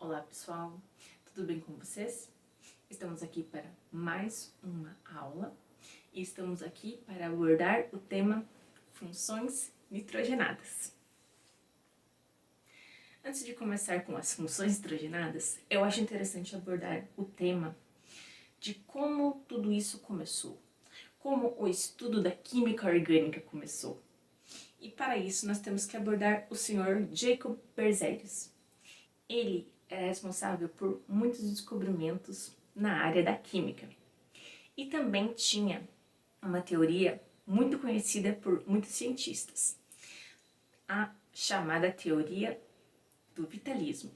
Olá pessoal, tudo bem com vocês? Estamos aqui para mais uma aula e estamos aqui para abordar o tema funções nitrogenadas. Antes de começar com as funções nitrogenadas, eu acho interessante abordar o tema de como tudo isso começou, como o estudo da química orgânica começou. E para isso nós temos que abordar o Sr. Jacob Berzelius. Ele era responsável por muitos descobrimentos na área da química. E também tinha uma teoria muito conhecida por muitos cientistas, a chamada teoria do vitalismo.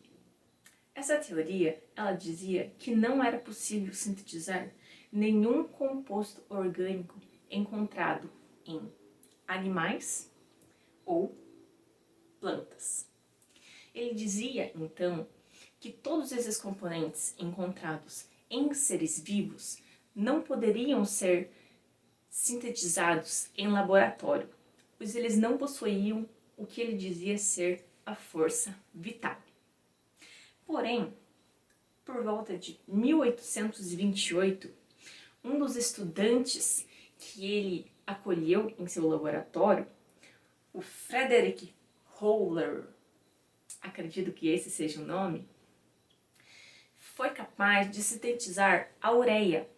Essa teoria, ela dizia que não era possível sintetizar nenhum composto orgânico encontrado em animais ou plantas. Ele dizia, então, que todos esses componentes encontrados em seres vivos não poderiam ser sintetizados em laboratório, pois eles não possuíam o que ele dizia ser a força vital. Porém, por volta de 1828, um dos estudantes que ele acolheu em seu laboratório, o Frederick Höhler, acredito que esse seja o nome, foi capaz de sintetizar a ureia,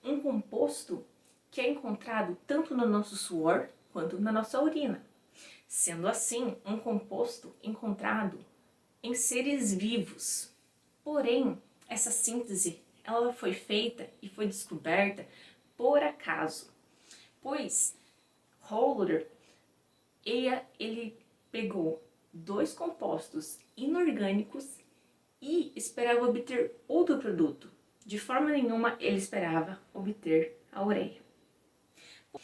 um composto que é encontrado tanto no nosso suor quanto na nossa urina, sendo assim um composto encontrado em seres vivos. Porém, essa síntese ela foi feita e foi descoberta por acaso, pois Höhler ele pegou dois compostos inorgânicos e esperava obter outro produto. De forma nenhuma ele esperava obter a ureia.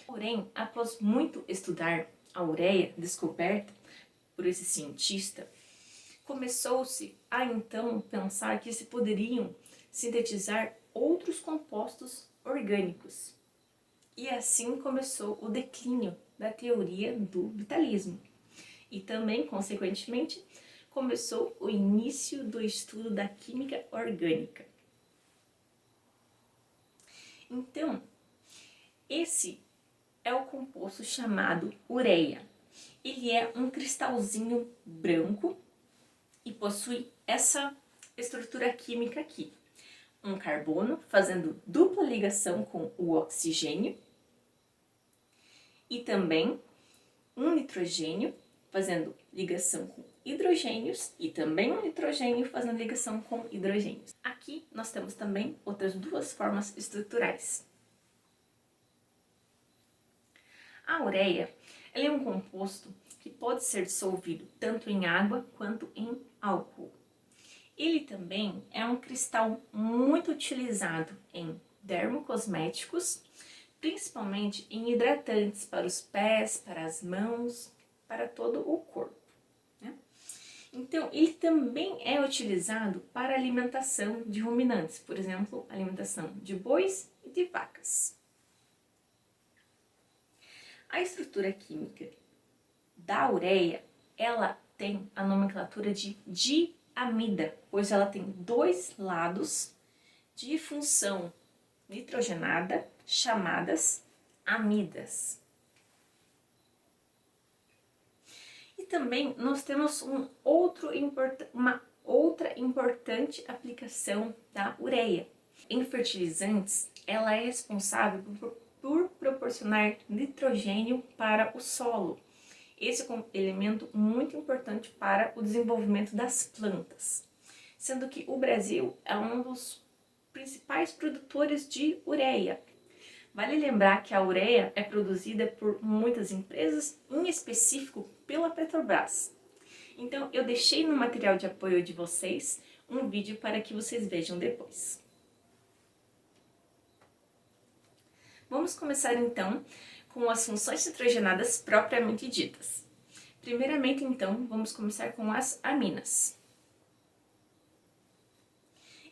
Porém, após muito estudar a ureia descoberta por esse cientista, começou-se a então pensar que se poderiam sintetizar outros compostos orgânicos. E assim começou o declínio da teoria do vitalismo. E também, consequentemente, começou o início do estudo da química orgânica. Então, esse é o composto chamado ureia. Ele é um cristalzinho branco e possui essa estrutura química aqui. Um carbono fazendo dupla ligação com o oxigênio e também um nitrogênio fazendo ligação com hidrogênios e também um nitrogênio fazendo ligação com hidrogênios. Aqui nós temos também outras duas formas estruturais. A ureia ela é um composto que pode ser dissolvido tanto em água quanto em álcool. Ele também é um cristal muito utilizado em dermocosméticos, principalmente em hidratantes para os pés, para as mãos, para todo o corpo. Né? Então, ele também é utilizado para alimentação de ruminantes, por exemplo, alimentação de bois e de vacas. A estrutura química da ureia, ela tem a nomenclatura de diamida, pois ela tem dois lados de função nitrogenada chamadas amidas. E também nós temos uma outra importante aplicação da ureia. Em fertilizantes, ela é responsável por proporcionar nitrogênio para o solo. Esse é um elemento muito importante para o desenvolvimento das plantas, sendo que o Brasil é um dos principais produtores de ureia. Vale lembrar que a ureia é produzida por muitas empresas, em específico pela Petrobras. Então, eu deixei no material de apoio de vocês um vídeo para que vocês vejam depois. Vamos começar então com as funções nitrogenadas propriamente ditas. Primeiramente, então, vamos começar com as aminas.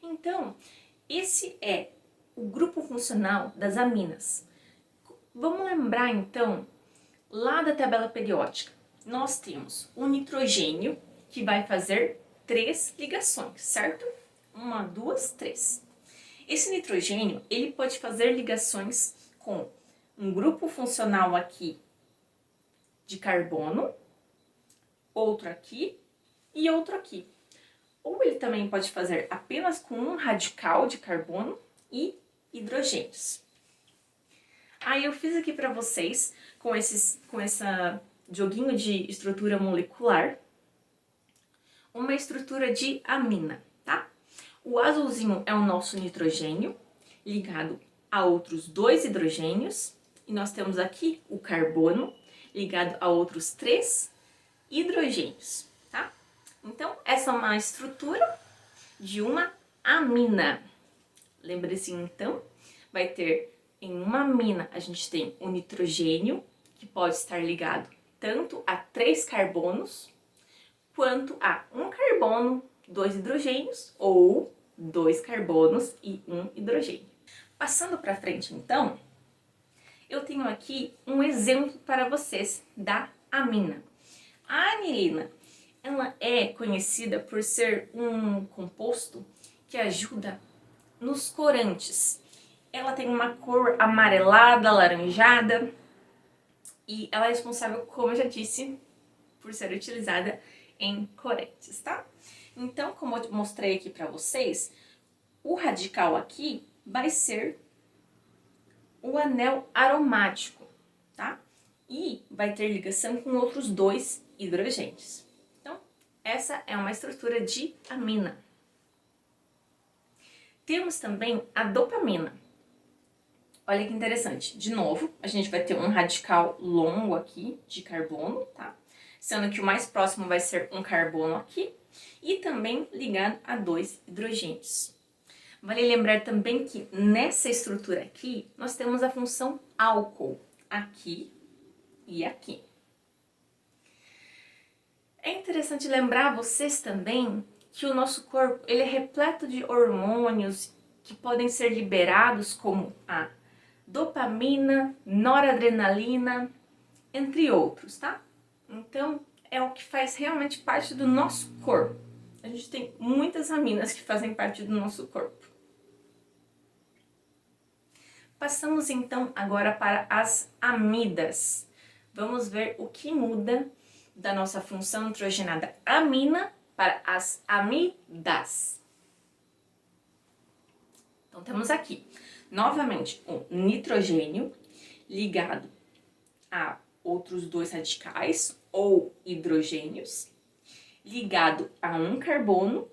Então, esse é o grupo funcional das aminas. Vamos lembrar então, lá da tabela periódica, nós temos o nitrogênio, que vai fazer 3 ligações, certo? 1, 2, 3. Esse nitrogênio, ele pode fazer ligações com um grupo funcional aqui de carbono, outro aqui e outro aqui. Ou ele também pode fazer apenas com um radical de carbono e hidrogênios. Aí eu fiz aqui para vocês, com essa joguinho de estrutura molecular, uma estrutura de amina, tá? O azulzinho é o nosso nitrogênio, ligado a outros 2 hidrogênios, e nós temos aqui o carbono, ligado a outros 3 hidrogênios, tá? Então, essa é uma estrutura de uma amina. Lembre-se, então, vai ter em uma amina, a gente tem o nitrogênio, que pode estar ligado tanto a 3 carbonos, quanto a 1 carbono, 2 hidrogênios, ou 2 carbonos e 1 hidrogênio. Passando para frente, então, eu tenho aqui um exemplo para vocês da amina. A anilina, ela é conhecida por ser um composto que ajuda nos corantes. Ela tem uma cor amarelada, alaranjada, e ela é responsável, como eu já disse, por ser utilizada em corantes, tá? Então, como eu mostrei aqui para vocês, o radical aqui vai ser o anel aromático, tá? E vai ter ligação com outros 2 hidrogênios. Então, essa é uma estrutura de amina. Temos também a dopamina. Olha que interessante. De novo, a gente vai ter um radical longo aqui de carbono, tá? Sendo que o mais próximo vai ser um carbono aqui e também ligado a 2 hidrogênios. Vale lembrar também que nessa estrutura aqui, nós temos a função álcool, aqui e aqui. É interessante lembrar vocês também que o nosso corpo ele é repleto de hormônios que podem ser liberados, como a dopamina, noradrenalina, entre outros, tá? Então, é o que faz realmente parte do nosso corpo. A gente tem muitas aminas que fazem parte do nosso corpo. Passamos então agora para as amidas. Vamos ver o que muda da nossa função nitrogenada amina para as amidas. Então temos aqui, novamente, um nitrogênio ligado a outros 2 radicais ou hidrogênios, ligado a um carbono,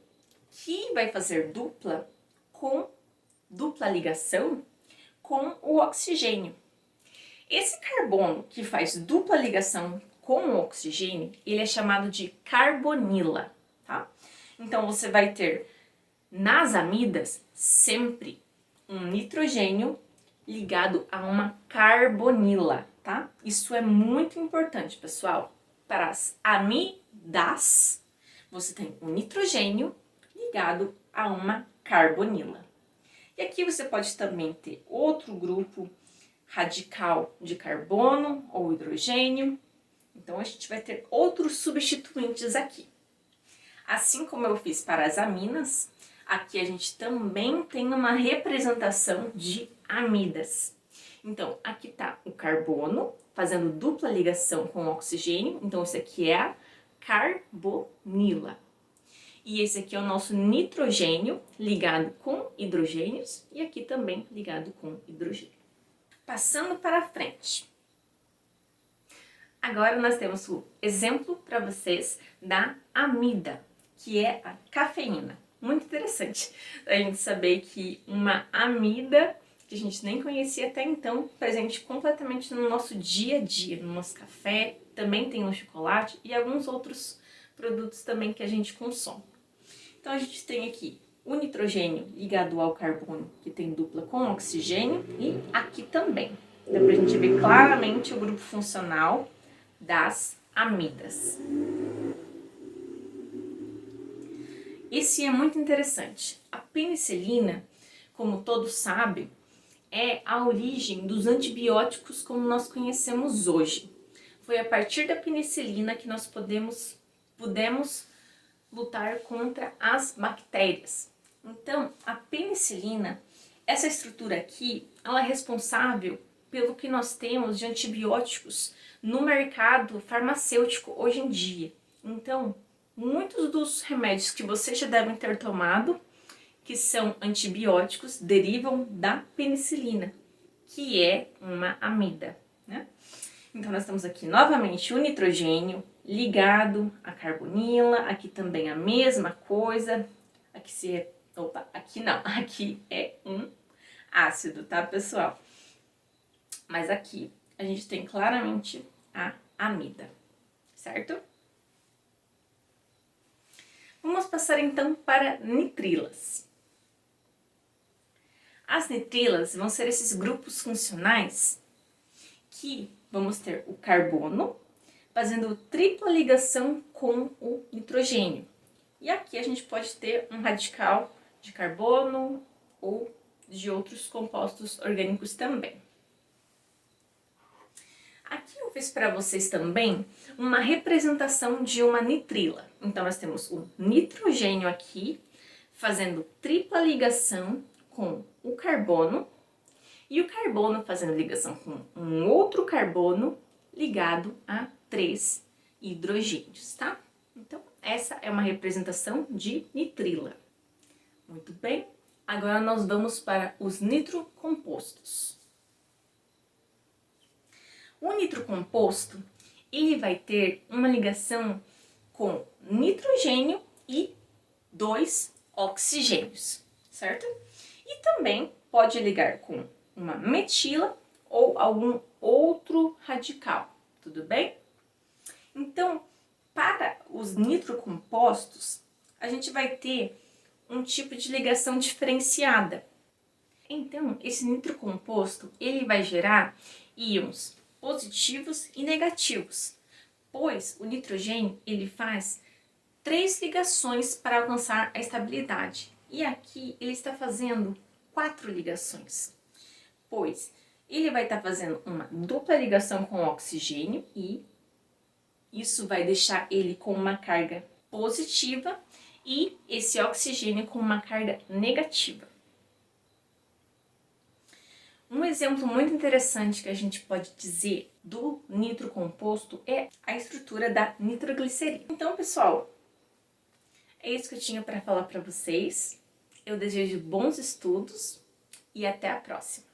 que vai fazer dupla ligação com o oxigênio. Esse carbono que faz dupla ligação com o oxigênio, ele é chamado de carbonila, tá? Então, você vai ter nas amidas sempre um nitrogênio ligado a uma carbonila, tá? Isso é muito importante, pessoal. Para as amidas, você tem um nitrogênio ligado a uma carbonila. E aqui você pode também ter outro grupo radical de carbono ou hidrogênio. Então, a gente vai ter outros substituintes aqui. Assim como eu fiz para as aminas, aqui a gente também tem uma representação de amidas. Então, aqui está o carbono fazendo dupla ligação com o oxigênio. Então, esse aqui é a carbonila. E esse aqui é o nosso nitrogênio ligado com hidrogênios e aqui também ligado com hidrogênio. Passando para frente. Agora nós temos o exemplo para vocês da amida, que é a cafeína. Muito interessante a gente saber que uma amida, que a gente nem conhecia até então, presente completamente no nosso dia a dia, no nosso café, também tem no chocolate e alguns outros produtos também que a gente consome. Então, a gente tem aqui o nitrogênio ligado ao carbono, que tem dupla com oxigênio, e aqui também. Dá pra gente ver claramente o grupo funcional das amidas. Esse é muito interessante. A penicilina, como todos sabem, é a origem dos antibióticos como nós conhecemos hoje. Foi a partir da penicilina que nós pudemos lutar contra as bactérias. Então, a penicilina, essa estrutura aqui, ela é responsável pelo que nós temos de antibióticos no mercado farmacêutico hoje em dia. Então, muitos dos remédios que vocês já devem ter tomado, que são antibióticos, derivam da penicilina, que é uma amida, né? Então, nós temos aqui novamente o nitrogênio ligado à carbonila, aqui também a mesma coisa, aqui não, aqui é um ácido, tá, pessoal? Mas aqui a gente tem claramente a amida, certo? Vamos passar então para nitrilas. As nitrilas vão ser esses grupos funcionais que vamos ter o carbono fazendo tripla ligação com o nitrogênio. E aqui a gente pode ter um radical de carbono ou de outros compostos orgânicos também. Aqui eu fiz para vocês também uma representação de uma nitrila. Então, nós temos o nitrogênio aqui, fazendo tripla ligação com o carbono, e o carbono fazendo ligação com um outro carbono ligado a 3 hidrogênios, tá? Então, essa é uma representação de nitrila. Muito bem, agora nós vamos para os nitrocompostos. O nitrocomposto, ele vai ter uma ligação com nitrogênio e 2 oxigênios, certo? E também pode ligar com uma metila ou algum outro radical, tudo bem? Então, para os nitrocompostos, a gente vai ter um tipo de ligação diferenciada. Então, esse nitrocomposto, ele vai gerar íons positivos e negativos, pois o nitrogênio ele faz 3 ligações para alcançar a estabilidade. E aqui ele está fazendo 4 ligações, pois ele vai estar fazendo uma dupla ligação com o oxigênio e isso vai deixar ele com uma carga positiva e esse oxigênio com uma carga negativa. Um exemplo muito interessante que a gente pode dizer do nitrocomposto é a estrutura da nitroglicerina. Então, pessoal, é isso que eu tinha para falar para vocês. Eu desejo bons estudos e até a próxima.